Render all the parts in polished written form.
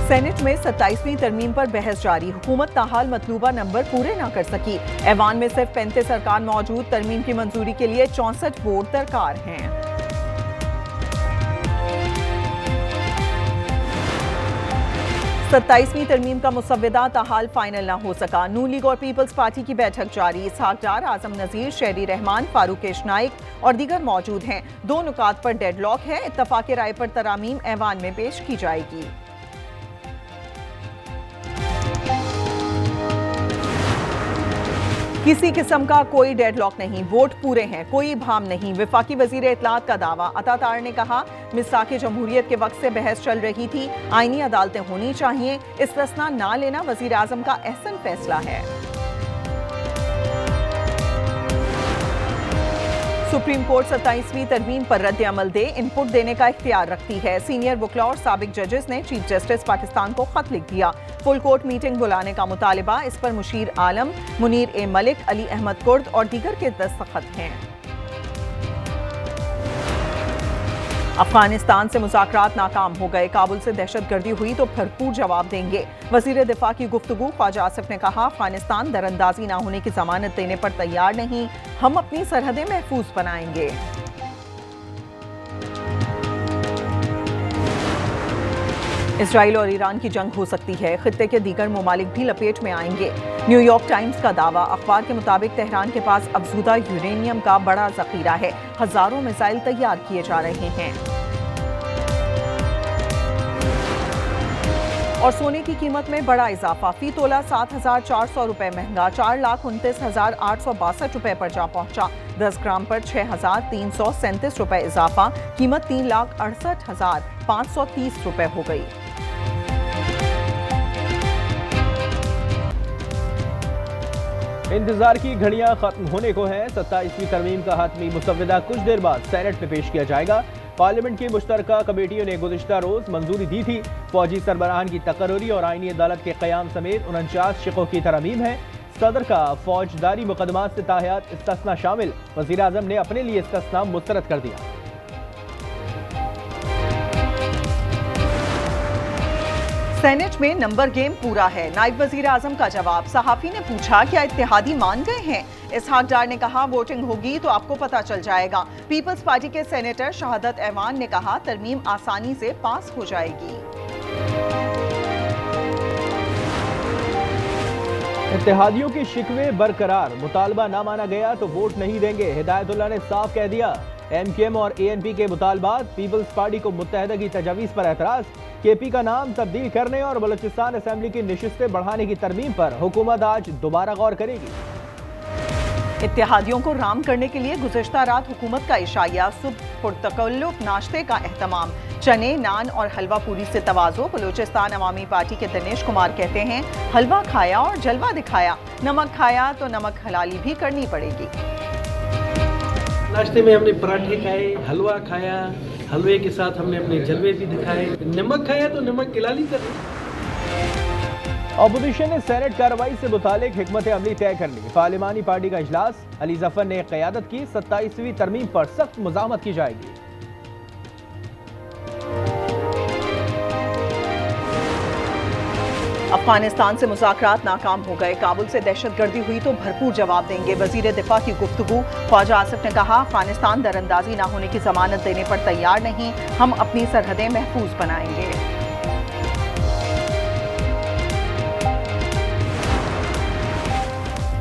Senate में 27वीं तरमीम पर बहस जारी। हुकूमत ताहाल मतलूबा नंबर पूरे न कर सकी। ऐवान में सिर्फ 35 अरकान मौजूद। तरमीम की मंजूरी के लिए 64 वोट दरकार हैं। सत्ताईसवीं तरमीम का मुसव्वदा ताहाल फाइनल न हो सका। नून लीग और पीपल्स पार्टी की बैठक जारी। इसहाक डार, आजम नजीर, शहरी रहमान, फारूक केशनाइक और दीगर मौजूद हैं। 2 नुकात पर डेडलॉक है। इत्तफाक राय पर तरामीम ऐवान में पेश की जाएगी। किसी किस्म का कोई डेडलॉक नहीं, वोट पूरे हैं, कोई भाम नहीं। वफाकी वजीर इत्तलात का दावा। अता तार ने कहा, मिसाक़े जमहूरियत के वक्त से बहस चल रही थी, आईनी अदालतें होनी चाहिए, इस्तिस्ना ना लेना वजीर आजम का अहसन फैसला है। सुप्रीम कोर्ट 27वीं तरमीम पर रद्द अमल दे, इनपुट देने का इख्तियार रखती है। सीनियर वकला और साबिक जजेस ने चीफ जस्टिस पाकिस्तान को खत लिख दिया। फुल कोर्ट मीटिंग बुलाने का मुतालिबा। इस पर मुशीर आलम, मुनीर ए मलिक, अली अहमद कुर्द और दीगर के दस्तखत हैं। अफगानिस्तान से मुज़ाकरात नाकाम हो गए। काबुल से दहशतगर्दी हुई तो भरपूर जवाब देंगे। वज़ीर दिफा की गुफ्तगू। ख्वाजा आसिफ ने कहा, अफगानिस्तान दरअंदाजी न होने की जमानत देने पर तैयार नहीं, हम अपनी सरहदें महफूज बनाएंगे। इजराइल और ईरान की जंग हो सकती है। खित्ते के दीगर ममालिक भी लपेट में आएंगे। न्यूयॉर्क टाइम्स का दावा। अखबार के मुताबिक तेहरान के पास अफजुदा यूरेनियम का बड़ा जखीरा है। हजारों मिसाइल तैयार किए जा रहे हैं। और सोने की कीमत में बड़ा इजाफा। फी तोला 7,400 रुपए महंगा, 4,29,862 रुपए पर जा पहुंचा। 10 ग्राम पर 6,337 रुपए इजाफा। कीमत 3,68,530 रुपए हो गई। इंतजार की घड़ियां खत्म होने को हैं। 27वीं तरमीम का हतमी मुसव्वदा कुछ देर बाद सेनेट में पेश किया जाएगा। पार्लियामेंट की मुश्तरका कमेटियों ने गुज़िश्ता रोज मंजूरी दी थी। फौजी सरबराहान की तकर्री और आईनी अदालत के क़याम समेत 49 शिकों की तरमीम है। सदर का फौजदारी मुकदमात से ताहयात इस्तिस्ना शामिल। वज़ीर आज़म ने अपने लिए इस्तिस्ना मुस्तरद कर दिया। सेनेट में नंबर गेम पूरा है। नायब वजीर आजम का जवाब। सहाफी ने पूछा, क्या इत्तेहादी मान गए हैं? इसहाक डार ने कहा, वोटिंग होगी तो आपको पता चल जाएगा। पीपल्स पार्टी के सेनेटर शहादत ऐवान ने कहा, तरमीम आसानी से पास हो जाएगी। इत्तेहादियों के शिकवे बरकरार। मुतालबा ना माना गया तो वोट नहीं देंगे। हिदायतुल्लाह ने साफ कह दिया। MKM और ANP के मुतालबात। पीपल्स पार्टी को मुत्तहदा की तजावीज़ पर एतराज। KP का नाम तब्दील करने और बलूचिस्तान असेंबली की नशिस्तें बढ़ाने की तरमीम पर हुकूमत आज दोबारा गौर करेगी। इत्तेहादियों को राम करने के लिए गुज़िश्ता रात हुकूमत का इशाया। सुबह पुरतकल्लुफ नाश्ते का एहतमाम। चने, नान और हलवा पूरी से तवाज़ो। बलूचिस्तान अवामी पार्टी के दिनेश कुमार कहते हैं, हलवा खाया और जलवा दिखाया। नमक खाया तो नमक हलाली भी करनी पड़ेगी। नाश्ते में हमने पराठे खाए, हलवा खाया, हलवे के साथ हमने अपने जलवे भी दिखाए। नमक खाया तो नमक किलाली कर। अपोजिशन ने सेनेट कार्रवाई से मुतालिक हिकमत अमली तय कर ली। पार्लिमानी पार्टी का इजलास। अली जफर ने क़यादत की। 27वीं तरमीम पर सख्त मुज़ाहमत की जाएगी। अफगानिस्तान से मुज़ाकरात नाकाम हो गए। काबुल से दहशतगर्दी हुई तो भरपूर जवाब देंगे। वज़ीर दिफा की गुफ्तगू। ख्वाजा आसिफ ने कहा, अफगानिस्तान दरअंदाजी न होने की जमानत देने पर तैयार नहीं, हम अपनी सरहदें महफूज बनाएंगे।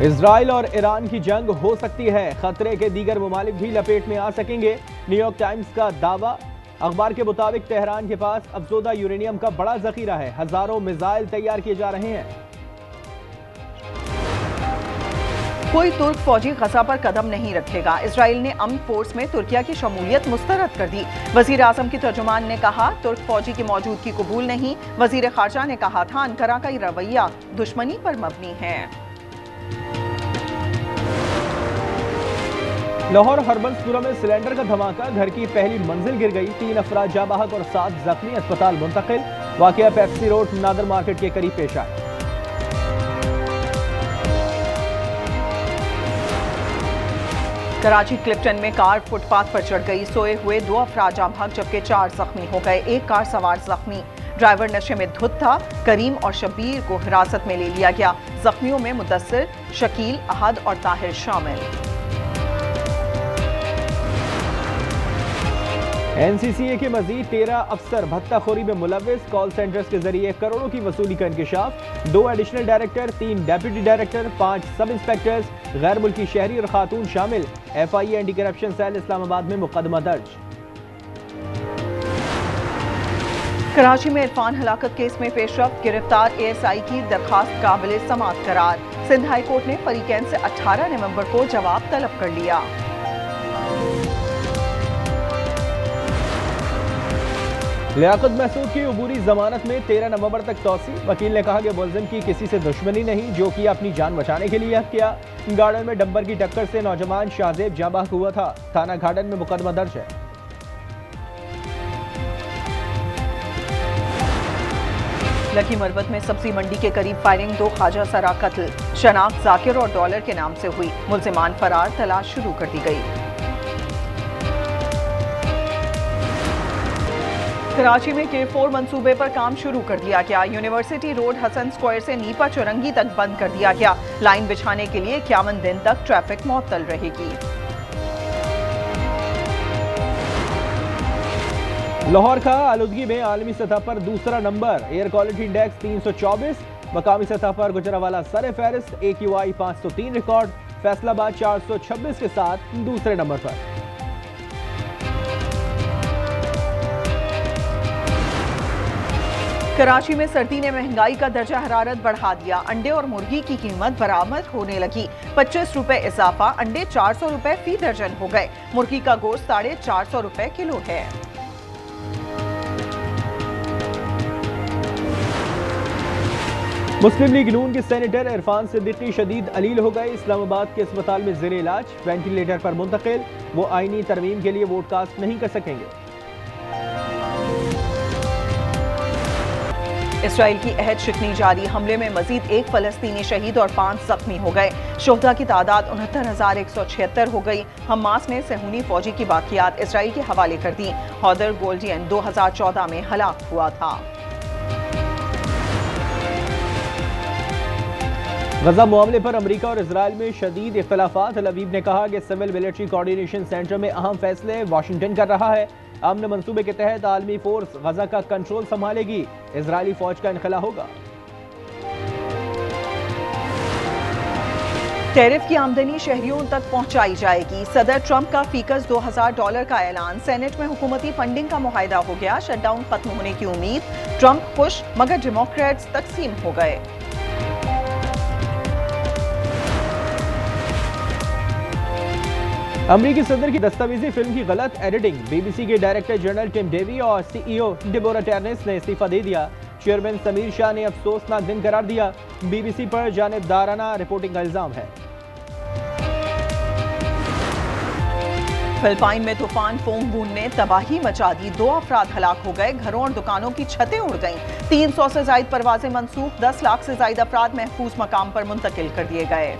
इजराइल और ईरान की जंग हो सकती है। खतरे के दीगर ममालिक भी लपेट में आ सकेंगे। न्यूयॉर्क टाइम्स का दावा। अखबार के मुताबिक तेहरान के पास अफजुदा यूरेनियम का बड़ा जखीरा है। हजारों मिसाइल तैयार किए जा रहे हैं। कोई तुर्क फौजी गजा पर कदम नहीं रखेगा। इजराइल ने अमन फोर्स में तुर्किया की शमूलियत मुस्तरद कर दी। वजीर आजम की तर्जुमान ने कहा, तुर्क फौजी की मौजूदगी कबूल नहीं। वजीर खारजा ने कहा था, अंकारा का रवैया दुश्मनी पर मबनी है। लाहौर हरबंसपुरा में सिलेंडर का धमाका। घर की पहली मंजिल गिर गई। 3 अफराद जाँ बहक और 7 जख्मी। अस्पताल मुंतकिल। वाकया पेप्सी रोड नादर मार्केट के करीब पेश आया। कराची क्लिफ्टन में कार फुटपाथ पर चढ़ गई। सोए हुए 2 अफराद जाँ बहक जबकि 4 जख्मी हो गए। एक कार सवार जख्मी। ड्राइवर नशे में धुत था। करीम और शब्बीर को हिरासत में ले लिया गया। जख्मियों में मुदस्सिर, शकील, अहद और ताहिर शामिल। एनसीसीए के मजीद 13 अफसर भत्ताखोरी में मुलव्विस। कॉल सेंटर्स के जरिए करोड़ों की वसूली का इंकशाफ। 2 एडिशनल डायरेक्टर, 3 डेप्यूटी डायरेक्टर, 5 सब इंस्पेक्टर्स, गैर मुल्की शहरी और खातून शामिल। FIA anti corruption cell Islamabad में मुकदमा दर्ज। कराची में इरफान हलाकत केस में पेशरफ। गिरफ्तार ASI की दरखास्त काबिल समाअत करार। सिंध हाई कोर्ट ने फरीकैन से 18 नवंबर को जवाब तलब कर लिया। लियाकत महसूद की अबूरी जमानत में 13 नवंबर तक तौसी। वकील ने कहा कि मुलजिम की किसी से दुश्मनी नहीं, जो कि अपनी जान बचाने के लिए किया। गार्डन में डंपर की टक्कर से नौजवान शाहजेब जाँ बहक हुआ था। थाना गार्डन में मुकदमा दर्ज है। लकी मरवत में सब्जी मंडी के करीब फायरिंग। 2 ख्वाजा सरा कत्ल। शनाख्त जाकिर और डॉलर के नाम से हुई। मुलजिमान फरार, तलाश शुरू कर दी गई। कराची में K4 मंसूबे पर काम शुरू कर दिया गया। यूनिवर्सिटी रोड हसन स्क्वायर से नीपा चौरंगी तक बंद कर दिया गया। लाइन बिछाने के लिए 51 दिन तक ट्रैफिक मुअत्तल रहेगी। लाहौर का आलूदगी में आलमी सतह पर दूसरा नंबर। Air quality index 324। मकामी सतह पर गुजरावाला सर फहरिस्त। AQI 503 record. फैसलाबाद 426 के साथ दूसरे नंबर पर। कराची में सर्दी ने महंगाई का दर्जा हरारत बढ़ा दिया। अंडे और मुर्गी की कीमत बरामद होने लगी। 25 रुपए इजाफा। अंडे 400 रुपए फी दर्जन हो गए। मुर्गी का गोश्त 450 रुपए किलो है। मुस्लिम लीग नून के सेनेटर इरफान सिद्दीकी शदीद अलील हो गए। इस्लामाबाद के अस्पताल में ज़ेरे इलाज। वेंटिलेटर पर मुंतकिल। वो आईनी तरमीम के लिए वोट कास्ट नहीं कर सकेंगे। इसराइल की अहद शिकनी जारी। हमले में मजीद 1 फलस्तीनी शहीद और 5 जख्मी हो गए। शुहदा की तादाद 69,176 हो गई। हमास ने सहूनी फौजी की बाकियात इसराइल के हवाले कर दी। हौदर गोल्डियन 2014 में हलाक हुआ था। गजा मामले पर अमरीका और इजराइल में शदीद इख्तलाफात। तल अवीव ने कहा कि सिविल मिलिट्री कोऑर्डिनेशन सेंटर में अहम फैसले वाशिंगटन कर रहा है। अमन मंसूबे के तहत आलमी फोर्स गजा का कंट्रोल संभालेगी। इजरायली फौज का इनखला होगा। टैरिफ की आमदनी शहरियों तक पहुंचाई जाएगी। सदर ट्रंप का फीकस $2000 का ऐलान। सेनेट में हुकूमती फंडिंग का मुआहिदा हो गया। शटडाउन खत्म होने की उम्मीद। ट्रंप खुश, मगर डेमोक्रेट्स तकसीम हो गए। अमरीकी सदर की दस्तावेजी फिल्म की गलत एडिटिंग। BBC के डायरेक्टर जनरल टिम डेवी और CEO डिबोरा टर्नेस ने इस्तीफा दे दिया। चेयरमैन समीर शाह ने अफसोसनाक दिन करार दिया। BBC पर जानिबदाराना रिपोर्टिंग का इल्जाम है। फिलिपाइन में तूफान फोंगबून ने तबाही मचा दी। 2 अफराद हलाक हो गए। घरों और दुकानों की छतें उड़ गईं। 300 से ज्यादा परवाजें मनसूख। 10 लाख से ज्यादा अफराद महफूज मकाम पर मुंतकिल कर दिए गए।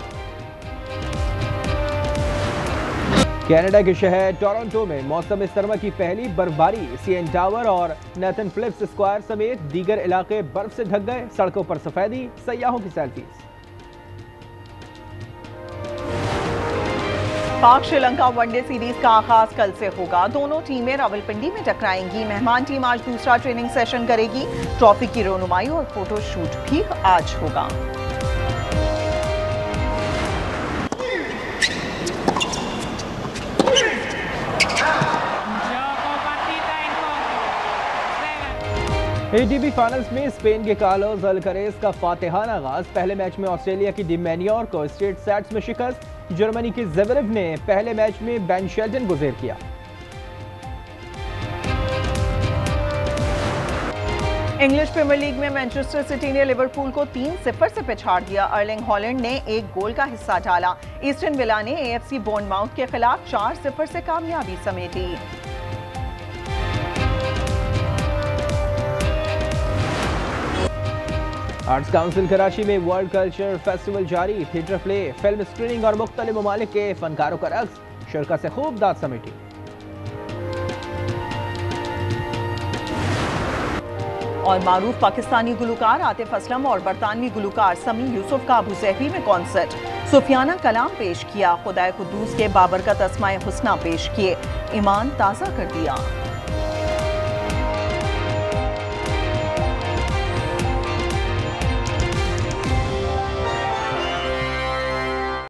कनाडा के शहर टोरंटो में मौसम सरमा की पहली बर्फबारी। CN टावर और नेथन फिलिप्स स्क्वायर समेत दीगर इलाके बर्फ से ढक गए। सड़कों पर सफेदी, सयाहों की सेल्फीज। पाक श्रीलंका वनडे सीरीज का आगाज कल से होगा। दोनों टीमें रावलपिंडी में टकराएंगी। मेहमान टीम आज दूसरा ट्रेनिंग सेशन करेगी। ट्रॉफी की रोनुमाई और फोटो शूट भी आज होगा। ATP फाइनल्स में स्पेन के कार्लोस अल्कारेज का फातिहाना आगाज। पहले मैच में ऑस्ट्रेलिया की डी मैनियोर को स्ट्रेट सेट्स में शिकस्त। जर्मनी की ज़वेरेव ने पहले मैच में बेन शेल्टन को ज़ेर किया। इंग्लिश प्रीमियर लीग में मैनचेस्टर सिटी ने लिवरपूल को 3-0 से पिछाड़ दिया। अर्लिंग हॉलैंड ने 1 गोल का हिस्सा डाला। ईस्टर्न विला ने AFC बोर्नमाउथ के खिलाफ 4-0 से कामयाबी समेटी। आर्ट्स काउंसिल कराची में वर्ल्ड कल्चर फेस्टिवल जारी। थिएटर प्ले, फिल्म स्क्रीनिंग और मुख्तलिफ ममालिक के फनकारों का रक्स। शिरकत से खूब दाद समेटी। और मारूफ पाकिस्तानी गुलकार आतिफ असलम और बरतानवी गुलकार समी यूसुफ का अबू ज़हबी में कॉन्सर्ट। सुफियाना कलाम पेश किया। खुदाए कुद्दूस के बाबरकत अस्माए हुस्ना पेश किए। ईमान ताज़ा कर दिया।